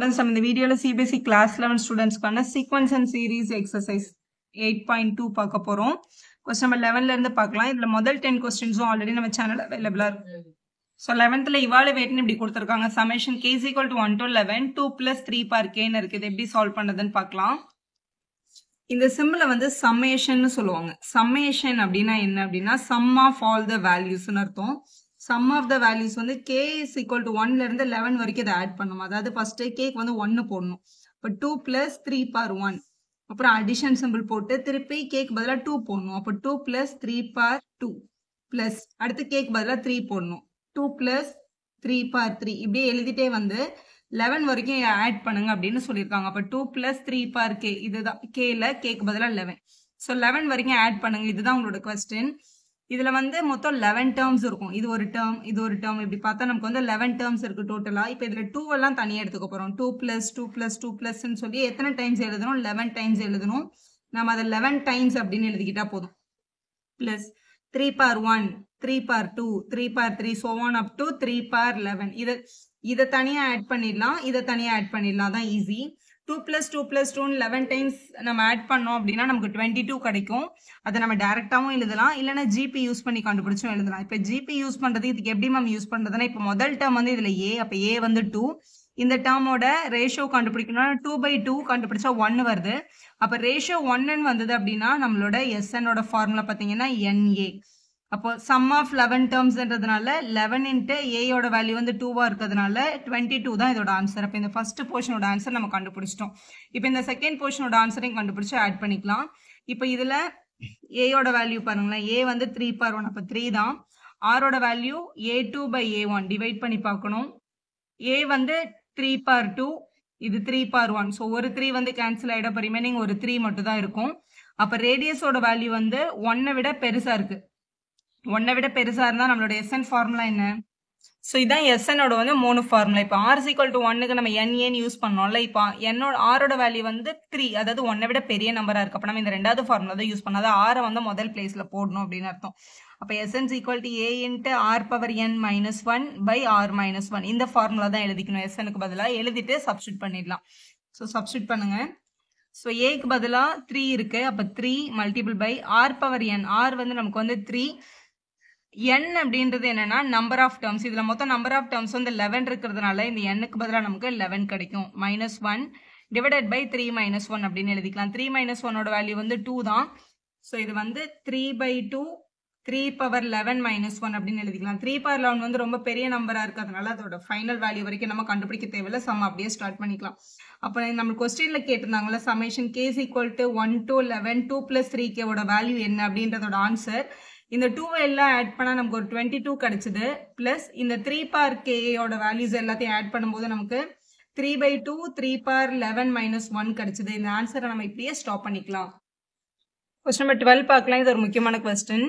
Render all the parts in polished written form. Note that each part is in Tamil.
students, நம்ம இந்த வீடியோல CBSE class 11 ஸ்டூடெண்ட்ஸ்க்கான sequence and series exercise 8.2 பார்க்க போறோம். Question number 11ல இருந்து பார்க்கலாம். இதுல முதல் 10 questions ஆல்ரெடி நம்ம சேனல்ல அவைலபிளா இருக்கு. So 11thல evaluate இப்படி கொடுத்திருக்காங்க. summation k is equal to 1 to 11 2 plus 3 per k ன்னு இருக்கு. இது எப்படி சால்வ் பண்றதுன்னு பார்க்கலாம். இந்த சிம்பிளை வந்து summation சொல்லுவாங்க. summation அப்படின்னா என்ன அப்படின்னா sum of all the values ன்னு அர்த்தம். sum of the values வந்து k is equal to 1ல இருந்து 11 வரைக்கும் இதை ஆட் பண்ணணும். அதாவது ஃபர்ஸ்ட் k க்கு வந்து 1 போடணும். இப்போ 2 plus 3 per 1. அப்புறம் அடிஷன் சிம்பிள் போட்டு திருப்பி k க்கு பதிலா 2 போடணும். அப்போ 2 plus 3 per 2 plus அடுத்து k க்கு பதிலா 3 போடணும். 2 plus 3 per 3 இப்படியே எழுதிட்டே வந்து 11 வரைக்கும் ஆட் பண்ணுங்க அப்படின்னு சொல்லியிருக்காங்க. அப்போ 2 plus 3 per k இதுதான் kல k க்கு பதிலா 11. ஸோ 11 வரைக்கும் ஆட் பண்ணுங்க. இதுதான் உங்களோட கொஸ்டின். இதுல வந்து மொத்தம் 11 டேர்ம்ஸ் இருக்கும். இது ஒரு டேர்ம் இது ஒரு டேர்ம் இப்படி பார்த்தா நமக்கு வந்து 11 டேர்ம்ஸ் இருக்கு டோட்டலா. இப்போ இதுல 2 எல்லாம் தனியா எடுத்துக்க போறோம். 2 plus 2 plus 2 plus ன்னு சொல்லி எத்தனை டைம்ஸ் எழுதணும்? 11 டைம்ஸ் எழுதணும். நம்ம அதை 11 டைம்ஸ் அப்படின்னு எழுதிக்கிட்டா போதும். Plus 3 per 1 3 per 2 3 per 3 so on up to 3 per 11. இதை தனியா ஆட் பண்ணிடலாம், இதை தனியா ஆட் பண்ணிடலாம். தான் ஈஸி. 2 plus 2 plus 2 11 டைம்ஸ் நம்ம ஆட் பண்ணோம் அப்படின்னா நமக்கு 22 கிடைக்கும். அதை நம்ம டைரக்டாவும் எழுதலாம், இல்லைன்னா ஜிபி யூஸ் பண்ணி கண்டுபிடிச்சும் எழுதலாம். இப்போ ஜிபி யூஸ் பண்றது இதுக்கு எப்படி மேம் யூஸ் பண்றதுன்னா, இப்போ முதல் டேர்ம் வந்து இதுல ஏ, அப்போ ஏ வந்து 2. இந்த டேர்மோட ரேஷியோ கண்டுபிடிக்கணும்னா 2/2 கண்டுபிடிச்சா 1 வருது. அப்போ ரேஷியோ 1 வந்தது அப்படின்னா நம்மளோட எஸ்என்னோட ஃபார்முலா பார்த்தீங்கன்னா NA. அப்போ சம் ஆஃப் 11 டேர்ம்ஸ்ன்றதுனால 11 இன்ட்டு ஏயோட வேல்யூ வந்து 2வா இருக்கிறதுனால 22 தான் இதோட ஆன்சர். அப்போ இந்த ஃபர்ஸ்ட் போர்ஷனோட ஆன்சர் நம்ம கண்டுபிடிச்சிட்டோம். இப்போ இந்த செகண்ட் போர்ஷனோட ஆன்சரையும் கண்டுபிடிச்சு ஆட் பண்ணிக்கலாம். இப்போ இதுல ஏயோட வேல்யூ பாருங்களேன், ஏ வந்து 3 per 1 அப்போ 3 தான். ஆரோட வேல்யூ A2/A1 டிவைட் பண்ணி பார்க்கணும். ஏ வந்து 3 per 2 இது 3 per 1. ஸோ ஒரு 3 வந்து கேன்சல் ஆகிடும். அப்போ ரிமைனிங் ஒரு 3 மட்டும் தான் இருக்கும். அப்போ ரேடியஸோட வேல்யூ வந்து 1 விட பெருசா இருக்கு. 1 விட பெருசா இருந்தா நம்மளோட எஸ்என் ஃபார்முலா என்ன? ஸோ இதான் எஸ்எனோட வந்து 3 ஃபார்முலா. இப்போ ஆர் ஈக்குவல் டு 1க்கு நம்ம என்ஏன்னு யூஸ் பண்ணோம்ல. இப்போ என்னோட ஆரோட வேல்யூ வந்து 3, அதாவது 1 விட பெரிய நம்பரா இருக்கு. அப்போ நம்ம இந்த ரெண்டாவது ஃபார்முலா தான் யூஸ் பண்ணோம். அதாவது ஆரை வந்து முதல் பிளேஸ்ல போடணும் அப்படின்னு அர்த்தம். அப்போ SN equal to A into R power n minus 1 by R minus 1 இந்த ஃபார்முலா தான் எழுதிக்கணும். எஸ்எனுக்கு பதிலாக எழுதிட்டு சப்ஸ்டியூட் பண்ணிடலாம். ஸோ சப்ஸ்டியூட் பண்ணுங்க. ஸோ ஏக்கு பதிலாக 3 இருக்கு. அப்போ 3 multiple by R power n. R வந்து நமக்கு வந்து 3. n அப்படின்றது என்னன்னா நம்பர் ஆஃப் டேர்ம்ஸ். இதுல மொத்தம் நம்பர் ஆஃப் டேர்ம்ஸ் வந்து 11 இருக்கிறதுனால இந்த n-க்கு பதிலாக நமக்கு 11 கிடைக்கும். மைனஸ் 1 டிவைடட் பை 3 மைனஸ் 1 அப்படின்னு எழுதிக்கலாம். 3 மைனஸ் 1ஓட வேல்யூ வந்து 2 தான். ஸோ இது வந்து 3/2 3 பவர் 11 மைனஸ் 1 அப்படின்னு எழுதிக்கலாம். 3 பவர் 11 வந்து ரொம்ப பெரிய நம்பரா இருக்கிறதுனால அதோட ஃபைனல் வேல்யூ வரைக்கும் நம்ம கண்டுபிடிக்க தேவையில்லை. சம் அப்படியே ஸ்டார்ட் பண்ணிக்கலாம். அப்போ நம்ம கொஸ்டின்ல கேட்டிருந்தாங்கல்ல, summation k is equal to 1 to 11 2 plus 3k ஓட வேல்யூ என்ன அப்படின்றதோட ஆன்சர் இந்த 2 எல்லாம் ஆட் பண்ணா நமக்கு ஒரு 22 கிடைச்சது. பிளஸ் இந்த 3 per k ஓட வேல்யூஸ் எல்லாத்தையும் ஆட் பண்ணும்போது நமக்கு 3/2 3 per 11 மைனஸ் 1 கிடைச்சது. இந்த ஆன்சரை நம்ம இப்படியே ஸ்டாப் பண்ணிக்கலாம். கொஸ்டின் நம்பர் 12 பார்க்கலாம். இது ஒரு முக்கியமான question.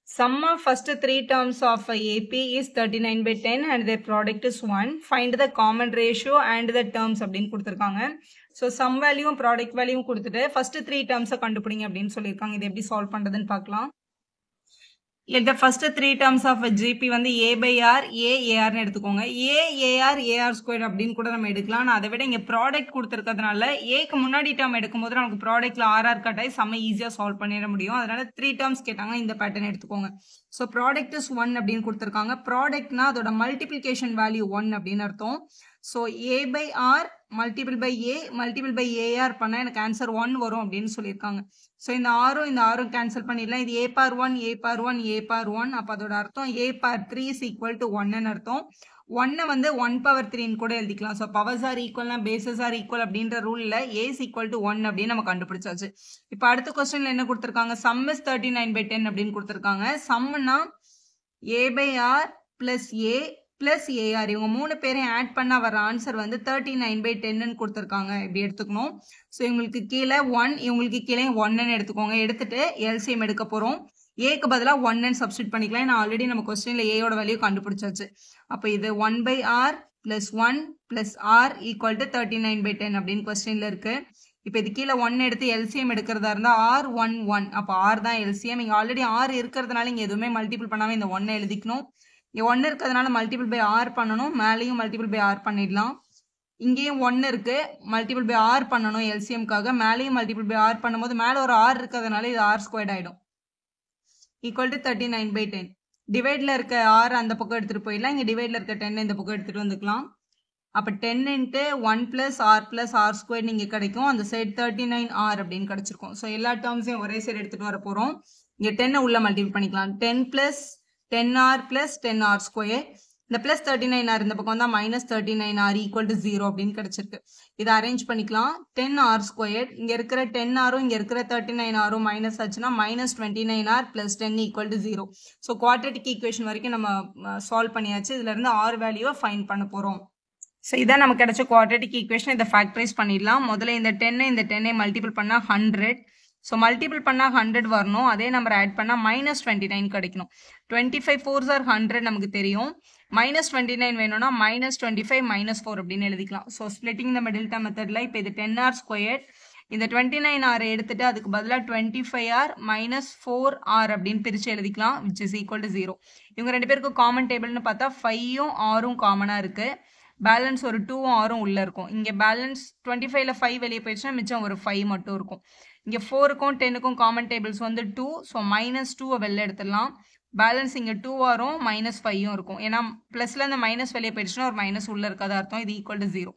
Sum of first 3 terms of AP is 39/10 and their product is 1. Find the common ratio and the terms அப்படின்னு கொடுத்துருக்காங்க. ஸோ சம் வேல்யூவும் ப்ராடக்ட் வேல்யூவும் கொடுத்துட்டு ஃபர்ஸ்ட் 3 டேர்ம்ஸை கண்டுபிடிங்க அப்படின்னு சொல்லியிருக்காங்க. இது எப்படி சால்வ் பண்றதுன்னு பார்க்கலாம். இந்த ஃபர்ஸ்ட் 3 டேர்ம்ஸ் ஆஃப் ஜிபி வந்து A/R AARனு எடுத்துக்கோங்க. AR ஸ்கொயர் அப்படின்னு கூட நம்ம எடுக்கலாம். நான் அதை விட இங்க ப்ராடக்ட் கொடுத்துருக்கிறதுனால ஏக்கு முன்னாடி டேர்ம் எடுக்கும்போது நமக்கு ப்ராடக்ட்ல RR கட் ஆகி செம்ம ஈஸியா சால்வ் பண்ணிட முடியும். அதனால 3 டேர்ம்ஸ் கேட்டாங்க, இந்த பேட்டர்ன் எடுத்துக்கோங்க. ஸோ ப்ராடக்ட் இஸ் 1 அப்படின்னு கொடுத்துருக்காங்க. ப்ராடக்ட்னா அதோட மல்டிபிளிகேஷன் வேல்யூ 1 அப்படின்னு அர்த்தம். So A/R multiple by A multiple by AR பண்ணா எனக்கு ஆன்சர் 1 வரும் அப்படின்னு சொல்லியிருக்காங்க. ஸோ இந்த ஆரும் கேன்சல் பண்ணிடலாம். இது A par 1 A par 1 A par 1. அப்போ அதோட அர்த்தம் A par 3 is equal to 1ன்னு அர்த்தம். 1 வந்து 1 power 3ன்னு கூட எழுதிக்கலாம். ஸோ பவர்ஸ் ஆர் ஈக்குவல்னா பேசஸ் ஆர் ஈக்குவல் அப்படின்ற ரூல்ல A is equal to 1 அப்படின்னு நம்ம கண்டுபிடிச்சாச்சு. இப்போ அடுத்த கொஸ்டின்ல என்ன கொடுத்துருக்காங்க? சம் இஸ் 39/10 அப்படின்னு கொடுத்துருக்காங்க. சம்னா A/R plus A plus AR இவங்க 3 பேரையும் ஆட் பண்ண வர ஆன்சர் வந்து 39/10ன்னு கொடுத்துருக்காங்க. இப்படி எடுத்துக்கணும். ஸோ இவங்களுக்கு கீழே 1 இவங்களுக்கு கீழே 1ன்னு எடுத்துக்கோங்க. எடுத்துட்டு எல்சிஎம் எடுக்க போறோம். ஏக்கு பதிலாக 1ன்னு சப்ஸ்டியூட் பண்ணிக்கலாம். நான் ஆல்ரெடி நம்ம கொஸ்டின்ல ஏயோட வேல்யூ கண்டுபிடிச்சாச்சு. அப்போ இது 1/R plus 1 plus R equal to 39/10 அப்படின்னு கொஸ்டின்ல இருக்கு. இப்போ இது கீழே 1 எடுத்து எல்சிஎம் எடுக்கிறதா இருந்தா R 1 1. அப்போ R தான் எல்சிஎம். இங்க ஆல்ரெடி R இருக்கிறதுனால இங்க எதுவுமே மல்டிபிள் பண்ணாம இந்த 1 எழுதிக்கணும். இங்க 1 இருக்கிறதுனால மல்டிபிள் பை R பண்ணணும். மேலேயும் மல்டிபிள் பை R பண்ணிடலாம். இங்கேயும் 1 இருக்கு, மல்டிபிள் பை ஆர் பண்ணணும் எல்சிஎம்காக. மேலேயும் மல்டிபிள் பை ஆர் பண்ணும்போது மேலே ஒரு ஆர் இருக்கிறதுனால இது ஆர் ஸ்கொயர்ட் ஆகிடும். Equal to 39/10. டிவைடில் இருக்க ஆர் அந்த பக்கம் எடுத்துகிட்டு போயிடலாம். இங்கே டிவைடில் இருக்க 10 இந்த பக்கம் எடுத்துகிட்டு வந்துக்கலாம். அப்போ 10 × 1 + r ஸ்கொயர் நீங்கள் கிடைக்கும். அந்த சைடு 39r அப்படின்னு கிடச்சிருக்கும். ஸோ எல்லா டேர்ம்ஸையும் ஒரே சைடு எடுத்துகிட்டு வர போகிறோம். இங்கே 10 உள்ள மல்டிபிள் பண்ணிக்கலாம். 10 + 10r + 10r ஸ்கொயர். இந்த ப்ளஸ் 39r இந்த பக்கம் வந்தால் -39r = 0 அப்படின்னு கிடச்சிருக்கு. இதை அரேஞ்ச் பண்ணிக்கலாம். 10r ஸ்கொயர், இங்கே இருக்கிற 10rரும் இங்கே இருக்கிற 39rரும் மைனஸ் ஆச்சுன்னா -29r + 10 = 0. ஸோ குவாட்ரேட்டிக் ஈக்குவேஷன் வரைக்கும் நம்ம சால்வ் பண்ணியாச்சு. இதுலேருந்து r வேல்யூவை ஃபைண்ட் பண்ண போகிறோம். ஸோ இதான் நமக்கு கிடைச்ச குவாட்ரேட்டிக் ஈக்குவேஷன். இதை ஃபேக்டரைஸ் பண்ணிடலாம். முதல்ல இந்த 10 மல்டிபிள் பண்ணால் 100. ஸோ மல்டிபிள் பண்ணால் 100 வரணும். அதே நம்பர் ஆட் பண்ணால் -29 கிடைக்கணும். 25 4s are 100 நமக்கு தெரியும். -29 வேணும்னா -25 -4 அப்படின்னு எழுதிக்கலாம். ஸோ ஸ்பிளிட்டிங் த மிடில் டேர்ம் மெத்தடில் இப்போ இது 10r ஸ்கொயர், இந்த 29r எடுத்துட்டு அதுக்கு பதிலாக 25r - 4r அப்படின்னு பிரித்து எழுதிக்கலாம், which is equal to 0. இவங்க ரெண்டு பேருக்கு காமன் டேபிள்னு பார்த்தா 5ம் 6ம் காமனாக இருக்குது. பேலன்ஸ் ஒரு 2ம் 6ம் உள்ளே இருக்கும். இங்கே பேலன்ஸ் 25ல் 5 வெளியே போயிடுச்சுன்னா மிச்சம் ஒரு 5 மட்டும் இருக்கும். இங்கே 4க்கும் 10க்கும் காமன் டேபிள்ஸ் வந்து 2. ஸோ -2 வெளில எடுத்துடலாம். பேலன்ஸ் இங்கே 2 வரும், -5ம் இருக்கும். ஏன்னா ப்ளஸில் அந்த மைனஸ் வெளியே போயிடுச்சுன்னா ஒரு மைனஸ் உள்ளே இருக்காத அர்த்தம். இது ஈக்குவல் டு 0.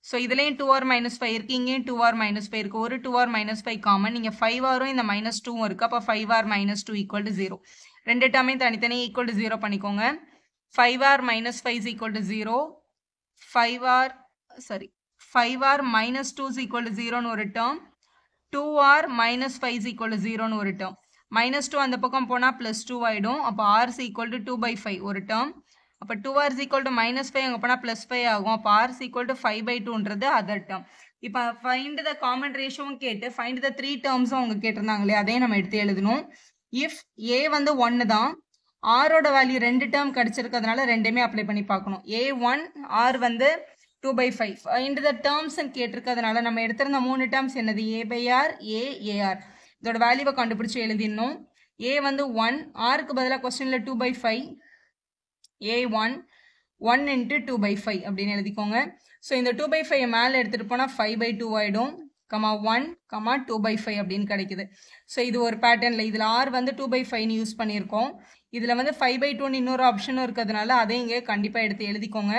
ஸோ இதுலேயும் 2r - 5 இருக்குது, இங்கேயும் 2r - 5 இருக்குது. ஒரு 2r - 5 காமன். இங்கே 5rரும் இந்த -2ம் இருக்குது. அப்போ 5r - 2 = 0. ரெண்டு டேர்மையும் தனித்தனியாக ஈக்குவல் டு 0 பண்ணிக்கோங்க. 5r - 5 = 0. 5r - 2 = 0ன்னு ஒரு டேர்ம். 2r - 5 = 0ன்னு ஒரு டேர்ம். -2 அந்த பக்கம் போனால் +2 ஆகிடும். அப்போ r = 2/5 ஒரு டேர்ம். அப்போ 2r = -5 அங்கே போனால் +5 ஆகும். அப்போ r = 5/2ன்றது அதர் டேர்ம். இப்போ ஃபைண்ட் த காமன் ரேஷியோவும் கேட்டு ஃபைண்ட் த 3 டேர்ம்ஸும் அவங்க கேட்டிருந்தாங்களே, அதையும் நம்ம எடுத்து எழுதணும். இஃப் a வந்து 1 தான், ஆரோட வேல்யூ 2 டேர்ம் கிடச்சிருக்கிறதுனால ரெண்டுமே அப்ளை பண்ணி பார்க்கணும். a1 r வந்து 2/5. ஃபைண்ட் த டேர்ம்ஸ்ன்னு கேட்டிருக்கிறதுனால நம்ம எடுத்திருந்த 3 டேர்ம்ஸ் என்னது? a/r, a/ar. இதோட வேல்யூவை கண்டுபிடிச்சி எழுதிடணும். a வந்து 1, rக்கு பதிலாக கொஸ்டினில் 2/5, a1 1 × 2/5 அப்படின்னு எழுதிக்கோங்க. ஸோ இந்த 2/5 மேலே எடுத்துகிட்டு போனால் 5/2 ஆகிடும். 1, 2/5 அப்படின்னு கிடைக்குது. ஸோ இது ஒரு பேட்டர்னில் இதில் r வந்து 2/5 யூஸ் பண்ணியிருக்கோம். இதில் வந்து 5/2ன்னு இன்னொரு ஆப்ஷனும் இருக்கிறதுனால அதை இங்கே கண்டிப்பாக எடுத்து எழுதிக்கோங்க.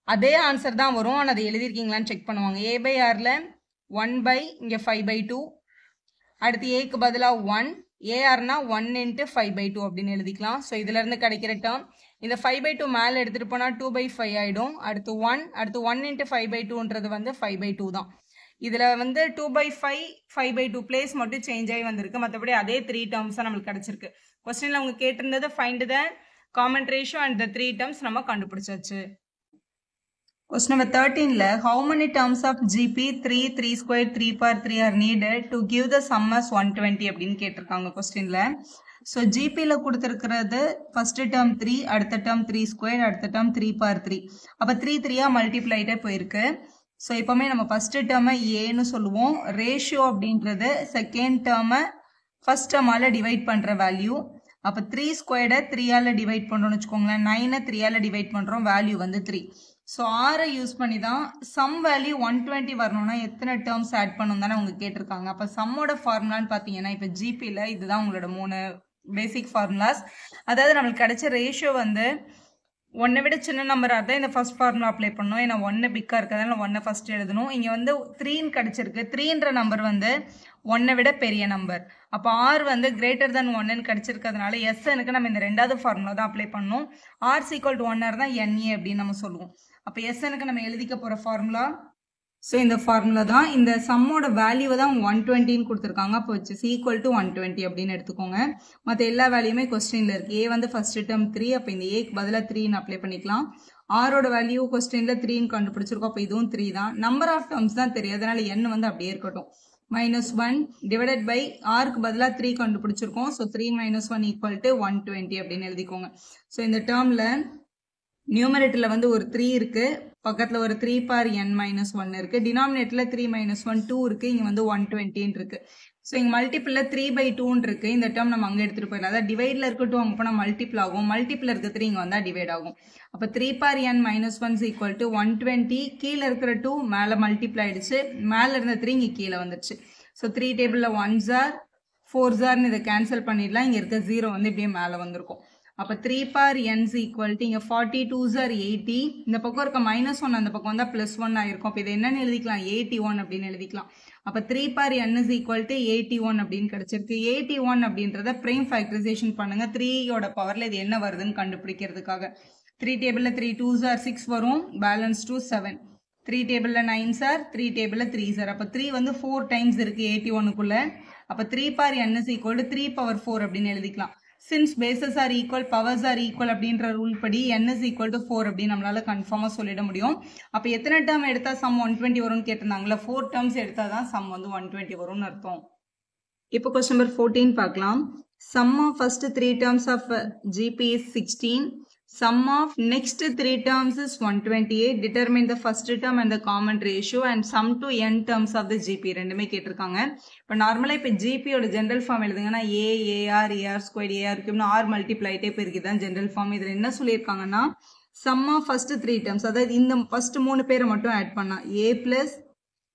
அதே ஆன்சர் தான் வரும், ஆனால் அதை எழுதியிருக்கீங்களான்னு செக் பண்ணுவாங்க. a/rல 1 இங்கே 5/2, அடுத்து ஏக்கு பதிலாக 1, ஏஆர்னா 1 × 5/2 அப்படின்னு எழுதிக்கலாம். ஸோ இதுலேருந்து கிடைக்கிற டேர்ம் இந்த 5/2 மேலே எடுத்துகிட்டு போனால் 2/5 ஆகிடும். அடுத்து 1 × 5/2ன்றது வந்து 5/2 தான். இதில் வந்து 2/5 5/2 பிளேஸ் மட்டும் சேஞ்ச் ஆகி வந்திருக்கு. மற்றபடி அதே 3 டேர்ம்ஸ் தான் நம்மளுக்கு கிடச்சிருக்கு. கொஸ்டினில் அவங்க கேட்டிருந்தது find the common ratio and the 3 terms நம்ம கண்டுபிடிச்சாச்சு. Question number 13ல how many terms of GP 3, 3 square, 3 power 3 are needed to give the sum as 120 அப்படின்னு கேட்டிருக்காங்க கொஸ்டின்ல. ஸோ ஜிபியில் கொடுத்துருக்கிறது ஃபர்ஸ்ட் டேர்ம் 3, அடுத்த டேர்ம் 3 ஸ்கொயர், அடுத்த டேர்ம் 3 power 3. அப்போ 3 3 மல்டிப்ளை ஆகிட்டே போயிருக்கு. ஸோ எப்போவுமே நம்ம ஃபர்ஸ்ட் டேர்மை ஏன்னு சொல்லுவோம். ரேஷியோ அப்படின்றது செகண்ட் டேர்மை ஃபர்ஸ்ட் டேர்மால் டிவைட் பண்ணுற வேல்யூ. அப்போ 3 ஸ்கொயர்டை 3ஆல் டிவைட் பண்ணுறோம்னு வச்சுக்கோங்களேன். 9 3ஆல் டிவைட் பண்ணுறோம், வேல்யூ வந்து 3. ஸோ ஆரை யூஸ் பண்ணி தான் சம் வேல்யூ 120 வரணும்னா எத்தனை டேர்ம்ஸ் ஆட் பண்ணணும் தானே அவங்க கேட்டிருக்காங்க. அப்போ சம்மோட ஃபார்முலான்னு பார்த்தீங்கன்னா இப்போ ஜிபியில் இதுதான் உங்களோட 3 பேசிக் ஃபார்முலாஸ். அதாவது நம்மளுக்கு கிடைச்ச ரேஷியோ வந்து 1 விட சின்ன நம்பராக இருந்தால் இந்த ஃபர்ஸ்ட் ஃபார்முலா அப்ளை பண்ணணும். ஏன்னா 1 பிக்காக இருக்கிறதால 1 ஃபர்ஸ்ட் எழுதணும். இங்கே வந்து 3ன்னு கிடச்சிருக்கு. 3ன்ற நம்பர் வந்து 1 விட பெரிய நம்பர். அப்போ ஆர் வந்து கிரேட்டர் தென் 1ன்னு கிடச்சிருக்கிறதுனால எஸ்எனுக்கு நம்ம இந்த ரெண்டாவது ஃபார்முலா தான் அப்ளை பண்ணணும். ஆர் = 1 தான் NA அப்படின்னு நம்ம சொல்லுவோம். அப்போ எஸ்எனுக்கு நம்ம எழுதிக்க போகிற ஃபார்முலா ஸோ இந்த ஃபார்முலா தான். இந்த சம்மோட வேல்யூவை தான் 120ன்னு கொடுத்துருக்காங்க. அப்போ = 120 அப்படின்னு எடுத்துக்கோங்க. மற்ற எல்லா வேல்யூமே கொஸ்டினில் இருக்குது. ஏ வந்து ஃபர்ஸ்ட் டேர்ம் 3, அப்போ இந்த ஏக்கு பதிலாக 3ன்னு அப்ளை பண்ணிக்கலாம். ஆரோட வேல்யூ கொஸ்டினில் 3ன்னு கண்டுபிடிச்சிருக்கோம். அப்போ இதுவும் 3 தான். நம்பர் ஆஃப் டேர்ம்ஸ் தான் தெரியும், அதனால n வந்து அப்படியே இருக்கட்டும். -1 டிவைடட் பை ஆருக்கு பதிலாக 3 கண்டுபிடிச்சிருக்கோம். ஸோ 3 - 1 = 120 அப்படின்னு எழுதிக்கோங்க. ஸோ இந்த டேர்மில் நியூமரேட்டரில் வந்து ஒரு 3 இருக்குது, பக்கத்தில் ஒரு 3 power n - 1 இருக்குது. டினாமினேட்டரில் 3 - 1 2 இருக்குது, இங்கே வந்து 120 இருக்குது. ஸோ இங்கே மல்டிப்பிளில் 3/2 இருக்கு. இந்த டேர்ம் நம்ம அங்கே எடுத்துகிட்டு போயிடலாம். அதாவது டிவைடில் இருக்க 2 அங்கே போனால் மல்டிபிள் ஆகும். மல்டிப்பிள் இருக்க 3 இங்கே வந்தால் டிவைட் ஆகும். அப்போ 3/n - 1 = 120. கீழே இருக்கிற 2 மேலே மல்டிபிள் ஆயிடுச்சு. மேலே இருந்த 3 இங்கே கீழே வந்துடுச்சு. ஸோ 3 டேபிளில் 1s are 4s are இதை கேன்சல் பண்ணிடலாம். இங்கே இருக்க 0 வந்து இப்படியே மேலே வந்திருக்கும். அப்போ 3/n = இங்கே 42s are 80. இந்த பக்கம் இருக்க -1 அந்த பக்கம் வந்தால் +1 ஆயிருக்கும். அப்போ இதை என்னன்னு எழுதிக்கலாம்? 81 அப்படின்னு எழுதிக்கலாம். அப்போ 3/n = 81 அப்படின்னு கிடைச்சிருக்கு. 81 அப்படின்றத பிரைம் ஃபேக்டரைசேஷன் பண்ணுங்க. 3யோட பவர்ல இது என்ன வருதுன்னு கண்டுபிடிக்கிறதுக்காக. 3 டேபிளில் 3 2s are 6 வரும். பேலன்ஸ் 2 7. 3 டேபிளில் 9s are 3 டேபிளில் 3s are. அப்போ 3 வந்து 4 டைம்ஸ் இருக்கு 81க்குள்ள. அப்போ 3/n = 3/4 அப்படின்னு எழுதிக்கலாம். Since bases are equal, powers are equal அப்படின்ற ரூல் படி n is equal to 4 அப்படின்னு நம்மளால கன்ஃபார்மா சொல்லிட முடியும். அப்போ எத்தனை டேர்ம் எடுத்தா சம் 120 வரும்னு கேட்டிருந்தாங்களா? 4 டேர்ம்ஸ் எடுத்தா தான் சம் வந்து 120 வரும்னு அர்த்தம். இப்போ கொஸ்டின் நம்பர் 14 பார்க்கலாம். Sum of first 3 terms of GP is 16. Sum of next 3 terms is 128. Determine the first term and the common ratio and sum to n terms of the GP. ரெண்டுமே கேட்டிருக்காங்க. இப்போ நார்மலாக இப்போ ஜிபியோட ஜென்ரல் ஃபார்ம் எழுதுங்கன்னா ஏஆர் ஏஆர்² ஏஆர்³ ஆர் மல்டிப்ளை ஆகிட்டே போயிருக்கு தான் ஜென்ரல் ஃபார்ம். இதில் என்ன சொல்லியிருக்காங்கன்னா சம் ஆஃப் ஃபர்ஸ்ட் 3 terms, அதாவது இந்த ஃபர்ஸ்ட் 3 பேரை மட்டும் ஆட் பண்ணா ஏ பிளஸ்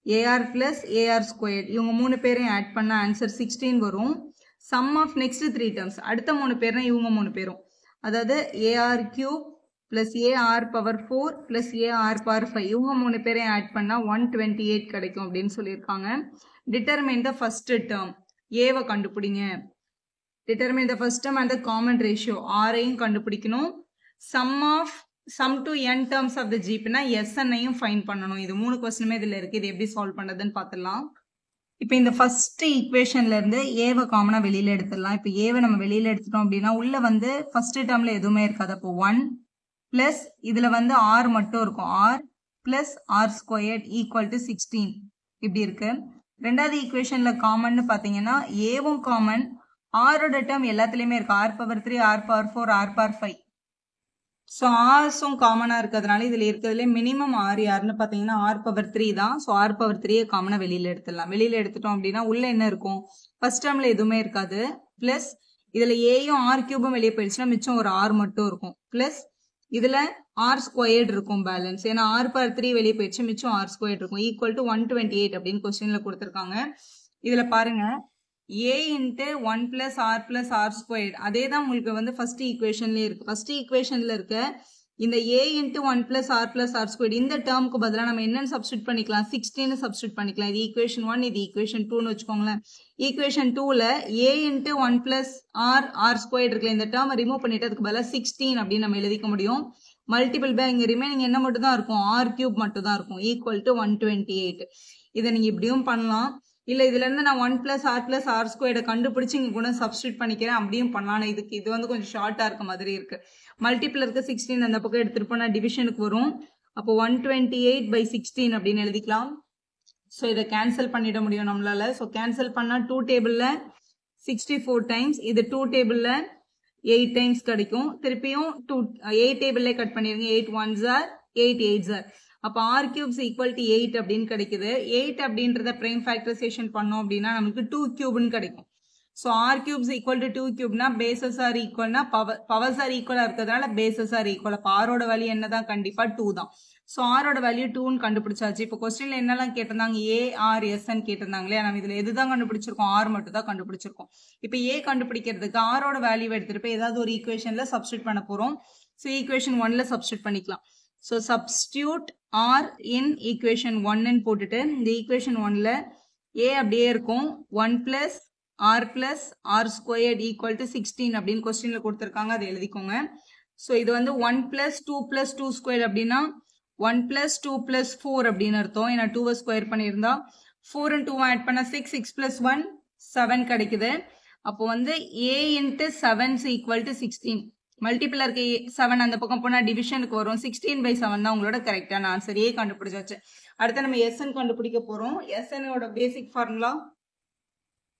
ஏஆர் பிளஸ் ஏஆர்², இவங்க 3 பேரையும் ஆட் பண்ண ஆன்சர் 16 வரும். சம் ஆஃப் நெக்ஸ்ட் 3 terms, அடுத்த 3 பேர்னா இவங்க 3 பேரும், அதாவது AR³ plus AR⁴ plus AR⁵, இவங்க 3 பேரையும் ஆட் பண்ணா 128 கிடைக்கும் அப்படின்னு சொல்லியிருக்காங்க. டிட்டர்மைன் த ஃபர்ஸ்ட் டேர்ம், ஏவை கண்டுபிடிங்க. Determine the first term and the common ratio, ஆரையும் கண்டுபிடிக்கணும். Sum to n terms of the ஜிபினா SN-ஐயும் ஃபைன் பண்ணணும். இது 3 கொஸ்டினுமே இதில் இருக்கு. இது எப்படி சால்வ் பண்ணுறதுன்னு பார்த்துடலாம். இப்போ இந்த ஃபர்ஸ்ட் ஈக்குவேஷன்ல இருந்து ஏவை காமனா வெளியில எடுத்துடலாம். இப்போ ஏவை நம்ம வெளியில எடுத்துட்டோம் அப்படின்னா உள்ள வந்து ஃபர்ஸ்ட் டேர்ம்ல எதுவுமே இருக்காது. அப்போ 1 பிளஸ் இதுல வந்து ஆர் மட்டும் இருக்கும். ஆர் பிளஸ் R² = 16 இப்படி இருக்கு. ரெண்டாவது ஈக்குவேஷன்ல காமன் பாத்தீங்கன்னா ஏவும் காமன், ஆரோட டேர்ம் எல்லாத்துலயுமே இருக்கு. R⁴, R⁴, R⁵. ஸோ ஆர்ஸும் காமனாக இருக்கிறதுனால இதில் இருக்கிறதுலே மினிமம் ஆர் யாருன்னு பார்த்தீங்கன்னா R⁴ தான். ஸோ R⁴ காமனாக வெளியில் எடுத்துடலாம். வெளியில் எடுத்துட்டோம் அப்படின்னா உள்ள என்ன இருக்கும்? ஃபர்ஸ்ட் டேர்ம்ல எதுவுமே இருக்காது. பிளஸ் இதில் ஏயும் R³ வெளியே போயிடுச்சுன்னா மிச்சம் ஒரு ஆர் மட்டும் இருக்கும். பிளஸ் இதில் R² இருக்கும் பேலன்ஸ். ஏன்னா R⁴ வெளியே போயிடுச்சு, மிச்சம் R² இருக்கும். = 128 அப்படின்னு கொஸ்டின்ல கொடுத்துருக்காங்க. இதில் பாருங்க a × 1 + r + R², அதே தான் உங்களுக்கு வந்து ஃபர்ஸ்ட் ஈக்குவேஷன்லேயே இருக்கு. ஃபர்ஸ்ட் ஈக்குவேஷன்ல இருக்க இந்த a × 1 + r + R², இந்த டேர்முக்கு பதிலாக நம்ம என்னன்னு சப்ஸ்டியூட் பண்ணிக்கலாம்? 16 சப்ஸ்டியூட் பண்ணிக்கலாம். இது ஈக்குவேஷன் 1, இது ஈக்குவேஷன் 2ன்னு வச்சுக்கோங்களேன். ஈக்குவேஷன் 2ல a × 1 + r R² இருக்குல்ல, இந்த டேர்மை ரிமூவ் பண்ணிட்டு அதுக்கு பதிலாக 16 அப்படின்னு நம்ம எழுதிக்க முடியும். மல்டிபிள் பை இங்க ரிமைனிங் என்ன மட்டும் தான் இருக்கும்? R³ மட்டும் தான் இருக்கும். = 128. இதை நீங்க இப்படியும் பண்ணலாம். இல்ல இதுல இருந்து நான் 1 + r + R² கண்டுபிடிச்சு இங்க கூட சப்ஸ்டியூட் பண்ணிக்கிறேன், அப்படியும் பண்ணலாம். இது வந்து கொஞ்சம் ஷார்ட்டா இருக்க மாதிரி இருக்கு. மல்டிபிள் இருக்க 16 அந்த பக்கம் எடுத்துட்டு போனா டிவிஷனுக்கு வரும். அப்போ 128/16 அப்படின்னு எழுதிக்கலாம். ஸோ இதை கேன்சல் பண்ணிட முடியும் நம்மளால. ஸோ கேன்சல் பண்ணா 2 டேபிள்ல 64 டைம்ஸ், இது 2 டேபிள்ல 8 டைம்ஸ் கிடைக்கும். திருப்பியும் 8 டேபிள்ல கட் பண்ணிருங்க. 8 1s are 8 8s are. அப்போ R³ = 8 அப்படின்னு கிடைக்குது. 8 அப்படின்றத பிரைம் ஃபேக்டரைசேஷன் பண்ணோம் அப்படின்னா நமக்கு 2³ கிடைக்கும். ஸோ R³ = 2³ பேசஸ் ஆர் ஈக்குவல்னா பவர்ஸ் ஆர் ஈக்குவலா இருக்கிறதுனால பேசஸ் ஆர் ஈக்குவல். அப்போ ஆரோட வேல்யூ என்னதான்? கண்டிப்பா 2 தான். ஸோ ஆரோட வேல்யூ 2ன்னு கண்டுபிடிச்சாச்சு. இப்போ கொஸ்டின்ல என்னெல்லாம் கேட்டிருந்தாங்க? ARSN கேட்டிருந்தாங்களே, நம்ம இதுல எதுதான் கண்டுபிடிச்சிருக்கோம்? ஆர் மட்டும் தான் கண்டுபிடிச்சிருக்கோம். இப்போ ஏ கண்டுபிடிக்கிறதுக்கு ஆரோட வேல்யூ எடுத்துட்டு போய் ஏதாவது ஒரு ஈக்குவேஷன்ல சப்ஸ்டியூட் பண்ண போறோம். ஸோ ஈக்குவேஷன் 1ல சப்ஸ்டியூட் பண்ணிக்கலாம். So substitute R in equation 1ன்னு போட்டுட்டு இந்த ஈக்குவேஷன் 1ல A அப்படியே இருக்கும். 1 + R + R² = 16 அப்படின்னு கொஸ்டின்ல கொடுத்துருக்காங்க. அதை எழுதிக்கோங்க. ஸோ இது வந்து 1 + 2 + 2² அப்படின்னா 1 + 2 + 4 அப்படின்னு அர்த்தம். ஏன்னா 2வை ஸ்கொயர் பண்ணியிருந்தா 4 and 2 ஆட் பண்ணா 6, 6 + 1 7 கிடைக்குது. அப்போ வந்து A × 7 = 16. மல்டிபிள் இருக்க 7 அந்த பக்கம் போனா டிவிஷனுக்கு வரும். 16/7 தான் உங்களோட கரெக்டான ஆன்சர். ஏ கண்டுபிடிச்சாச்சு. அடுத்து நம்ம SN கண்டுபிடிக்க போறோம். SN-ஓட பேசிக் ஃபார்முலா,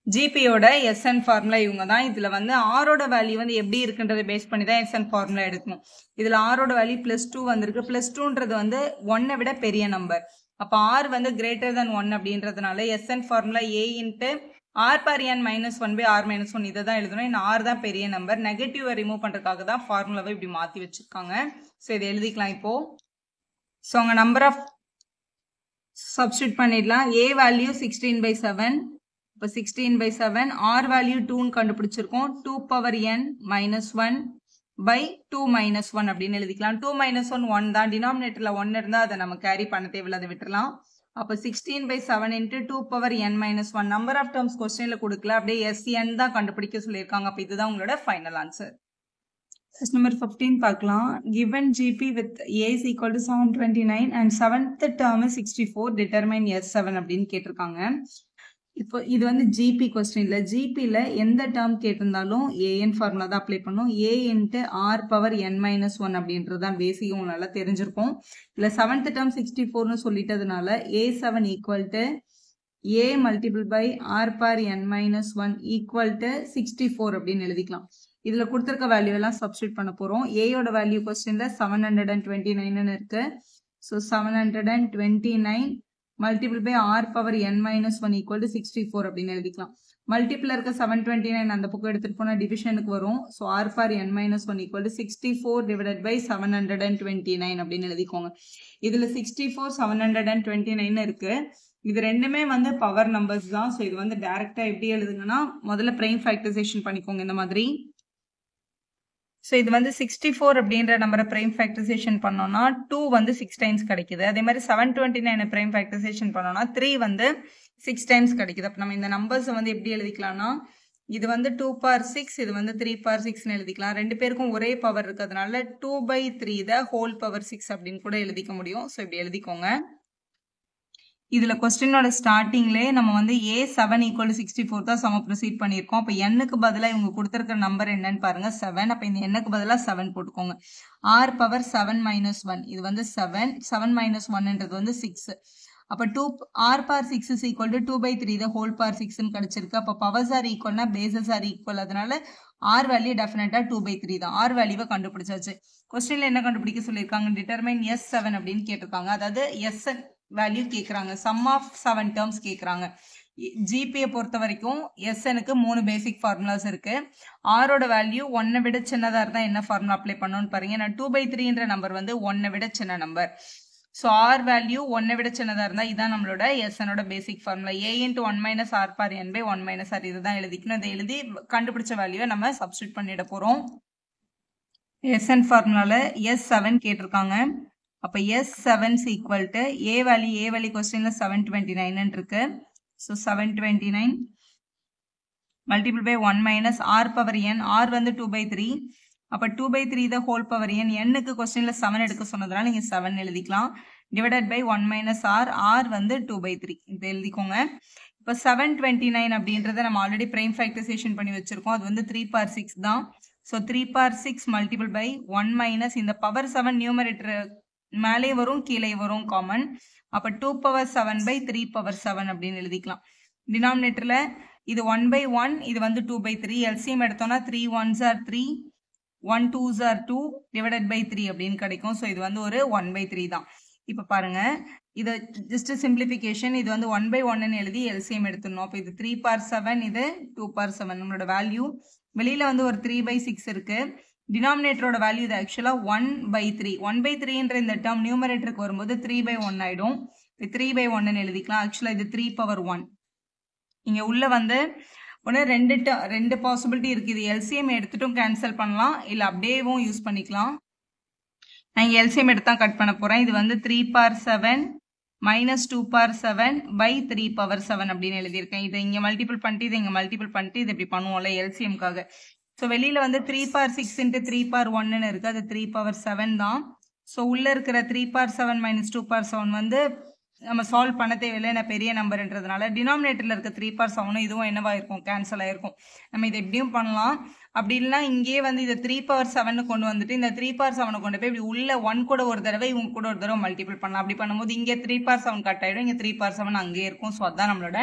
ஜிபியோட SN ஃபார்முலா இவங்க தான். இதுல வந்து ஆரோட வேல்யூ வந்து எப்படி இருக்குன்றதை பேஸ் பண்ணி தான் SN ஃபார்முலா எடுக்கணும். இதுல ஆரோட வேல்யூ +2 வந்திருக்கு. +2ன்றது வந்து 1-ஐ விட பெரிய நம்பர். அப்ப R வந்து greater than 1 அப்படின்றதுனால SN formula A × r power n minus 1 by R minus 1 இதை தான் எழுதணும். இந்த ஆர் தான் பெரிய நம்பர். நெகட்டிவை ரிமூவ் பண்ணுறதுக்காக தான் ஃபார்முலாவை இப்படி மாற்றி வச்சுருக்காங்க. ஸோ இதை எழுதிக்கலாம் இப்போது. ஸோ அங்கே நம்பர் ஆஃப் சப்ஸ்டியூட் பண்ணிடலாம். a value 16/7. இப்போ 16/7. r வேல்யூ 2ன்னு கண்டுபிடிச்சிருக்கோம். 2 power n minus 1 by 2 minus 1 அப்படின்னு எழுதிக்கலாம். 2 மைனஸ் 1 1 தான். டினாமினேட்டரில் 1 இருந்தால் அதை நம்ம கேரி பண்ண தேவையில்லை, அதை விட்டுலாம். அப்போ 16/7 into 2 power n minus 1. Number of terms கொஸ்டினில் கொடுக்கல, அப்படியே SN தான் கண்டுபிடிக்க சொல்லியிருக்காங்க. அப்போ இதுதான் உங்களோட ஃபைனல் ஆன்சர். Question number 15 பார்க்கலாம். Given GP with A is equal to 729 and 7th term is 64, determine S7 அப்படின்னு கேட்டிருக்காங்க. இப்போ இது வந்து GP கொஸ்டின்ல GPல எந்த டேர்ம் கேட்டிருந்தாலும் AN ஃபார்முலா தான் அப்ளை பண்ணும். A into R power n minus 1 அப்படின்றது தான் பேசிக், உங்களுக்கு நல்லா தெரிஞ்சிருக்கும். இல்லை 7th term 64ன்னு சொல்லிட்டதுனால A7 equal to A multiple by R power n minus 1 equal to 64 அப்படின்னு எழுதிக்கலாம். இதில் கொடுத்துருக்க வேல்யூ எல்லாம் சப்ஸ்டியூட் பண்ண போகிறோம். ஏயோட வேல்யூ கொஸ்டினில் 729 இருக்கு. So 729 multiple by R power n minus 1 equal to 64 அப்படின்னு எழுதிக்கலாம். மல்டிபிள் இருக்க 729 அந்த பக்கம் எடுத்துகிட்டு போனால் டிவிஷனுக்கு வரும். So R power n minus 1 equal to 64 divided by 729 அப்படின்னு எழுதிக்கோங்க. இதில் 64 729 இருக்கு. இது ரெண்டுமே வந்து பவர் நம்பர்ஸ் தான். ஸோ இது வந்து டைரெக்டாக எப்படி எழுதுங்கன்னா முதல்ல பிரைம் ஃபேக்டரைசேஷன் பண்ணிக்கோங்க இந்த மாதிரி. ஸோ இது வந்து 64 அப்படின்ற நம்பரை பிரைம் ஃபேக்டரைசேஷன் பண்ணோம்னா 2 வந்து 6 டைம்ஸ் கிடைக்குது. அதே மாதிரி 729 பிரைம் ஃபேக்டரைசேஷன் பண்ணோம்னா 3 வந்து 6 டைம்ஸ் கிடைக்குது. அப்போ நம்ம இந்த நம்பர்ஸை வந்து எப்படி எழுதிக்கலாம்னா இது வந்து 2 பவர் 6, இது வந்து 3 பவர் 6ன்னு எழுதிக்கலாம். ரெண்டு பேருக்கும் ஒரே பவர் இருக்கிறதுனால 2/3 த ஹோல் பவர் 6 அப்படின்னு கூட எழுதிக்க முடியும். ஸோ இப்படி எழுதிக்கோங்க. இதில் கொஸ்டினோட ஸ்டார்டிங்லேயே நம்ம வந்து A7 ஈக்குவல் டு 64 தான் சம ப்ரொசீட் பண்ணியிருக்கோம். அப்போ எண்ணுக்கு பதிலாக இவங்க கொடுத்துருக்கிற நம்பர் என்னன்னு பாருங்க 7. அப்போ இந்த எண்ணுக்கு பதிலாக 7 போட்டுக்கோங்க. R பவர் 7 மைனஸ் 1 இது வந்து 7 மைனஸ் 1ன்றது வந்து 6. அப்போ R power 6 is equal to 2/3 the whole power 6ன்னு கிடைச்சிருக்கு. அப்போ பவர்ஸ் ஆர் ஈக்குவல்னா பேசஸ் ஆர் ஈக்குவல். அதனால R வேல்யூ டெஃபினட்டா 2/3 தான். R வேல்யூவை கண்டுபிடிச்சாச்சு. கொஸ்டின்ல என்ன கண்டுபிடிக்க சொல்லியிருக்காங்க, டிட்டர்மைன் S7 அப்படின்னு கேட்டிருக்காங்க. அதாவது SN வேல்யூ கேட்குறாங்க. சம் ஆஃப் 7 டேர்ம்ஸ் கேட்குறாங்க. ஜிபியை பொறுத்த வரைக்கும் எஸ்எனுக்கு 3 பேசிக் ஃபார்முலாஸ் இருக்கு. ஆரோட வேல்யூ 1 விட சின்னதாக இருந்தால் என்ன ஃபார்முலா அப்ளை பண்ணணும்னு பாருங்க. நான் 2/3ன்ற நம்பர் வந்து 1 விட சின்ன நம்பர். ஸோ ஆர் வேல்யூ 1 விட சின்னதாக இருந்தால் இதான் நம்மளோட எஸ்எனோட basic formula. A into 1 minus R bar n by 1 minus R இதுதான் எழுதிக்கணும். இதை எழுதி கண்டுபிடிச்ச வேல்யூவை நம்ம சப்ஸ்டியூட் பண்ணிட போகிறோம். எஸ்என் ஃபார்முலாவில் S7 கேட்டிருக்காங்க. அப்போ S7 equal to A value கொஸ்டினில் 729 இருக்கு. So 729 multiple by 1 minus R power n. R வந்து 2/3. அப்போ 2/3 த ஹோல் பவர் n. எண்ணுக்கு கொஸ்டினில் 7 எடுக்க சொன்னதுனால நீங்கள் 7 எழுதிக்கலாம். Divided by 1 minus R. R வந்து 2/3 இதை எழுதிக்கோங்க. இப்போ 729 அப்படின்றத நம்ம ஆல்ரெடி பிரைம் ஃபேக்டரைசேஷன் பண்ணி வச்சிருக்கோம். அது வந்து 3 பவர் 6 தான். So 3 power 6 multiple by 1 minus இந்த பவர் 7 நியூமரேட்டர் மேலே வரும் கீழே வரும் காமன். அப்போ 2 பவர் 7 பை 3 பவர் 7 அப்படின்னு எழுதிக்கலாம். டினாமினேட்டரில் இது 1/1, இது வந்து 2/3. எல்சிஎம் எடுத்தோம்னா 3 1s are 3, 1 2s are 2 divided by 3 அப்படின்னு கிடைக்கும். ஸோ இது வந்து ஒரு 1/3 தான். இப்போ பாருங்க, இது ஜஸ்ட் சிம்பிளிஃபிகேஷன். இது வந்து 1/1ன்னு எழுதி எல்சிஎம் எடுத்துடணும். அப்போ இது 3 பவர் 7, இது 2 பவர் 7. நம்மளோட வேல்யூ வெளியில வந்து ஒரு 3/6 இருக்கு. டினாமினேட்டரோட வேல்யூ இது ஆக்சுவலாக 1/3. 1/3ன்ற இந்த டேர்ம் நியூமரேட்டருக்கு வரும்போது 3/1 ஆகிடும். 3/1ன்னு எழுதிக்கலாம். ஆக்சுவலாக இது 3 பவர் 1. இங்கே உள்ள வந்து ஒன்று ரெண்டு பாசிபிலிட்டி இருக்குது. இது எல்சிஎம் எடுத்துட்டும் கேன்சல் பண்ணலாம், இல்லை அப்படியேவும் யூஸ் பண்ணிக்கலாம். நான் இங்கே எல்சிஎம் எடுத்து தான் கட் பண்ண போகிறேன். இது வந்து 3 power 7 minus 2 power 7 by 3 power 7 அப்படின்னு எழுதியிருக்கேன். இதை இங்கே மல்டிபிள் பண்ணிட்டு இதை இங்கே மல்டிபிள் பண்ணிட்டு இது இப்படி பண்ணுவோம்ல எல்சிஎம்காக. ஸோ வெளியில் வந்து 3 பவர் 6 இன்ட்டு 3 பவர் 1ன்னு இருக்குது. அது 3 பவர் 7 தான். ஸோ உள்ளே இருக்கிற 3 பவர் 7 மைனஸ் 2 பவர் 7 வந்து நம்ம சால்வ் பண்ண தேவையில்லை, நான் பெரிய நம்பர்ன்றதுனால. டினாமினேட்டரில் இருக்க 3 பவர் 7 இதுவும் என்னவா இருக்கும், கேன்சல் ஆகிருக்கும். நம்ம இதை எப்படியும் பண்ணலாம். அப்படி இல்லைனா இங்கேயே வந்து இதை 3 பவர் 7 கொண்டு வந்துட்டு இந்த 3 பவர் 7 கொண்டு போய் இப்படி உள்ள 1 கூட ஒரு தடவை இவங்க கூட ஒரு தடவை மல்டிபிள் பண்ணலாம். அப்படி பண்ணும்போது இங்கே 3 பவர் 7 கட் ஆகிடும், இங்கே 3 பவர் 7 அங்கேயே இருக்கும். ஸோ அதுதான் நம்மளோட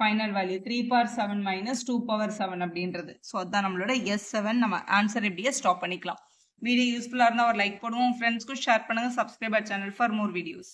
final value 3 power 7 minus 2 power 7 அப்படின்றது. ஸோ அதுதான் நம்மளோட S7. நம்ம ஆன்சர் இப்படியே ஸ்டாப் பண்ணிக்கலாம். வீடியோ யூஸ்ஃபுல்லாக இருந்தால் ஒரு லைக் போடுவோம், ஃப்ரெண்ட்ஸ்க்கும் ஷேர் பண்ணுங்கள், subscribe channel for more videos.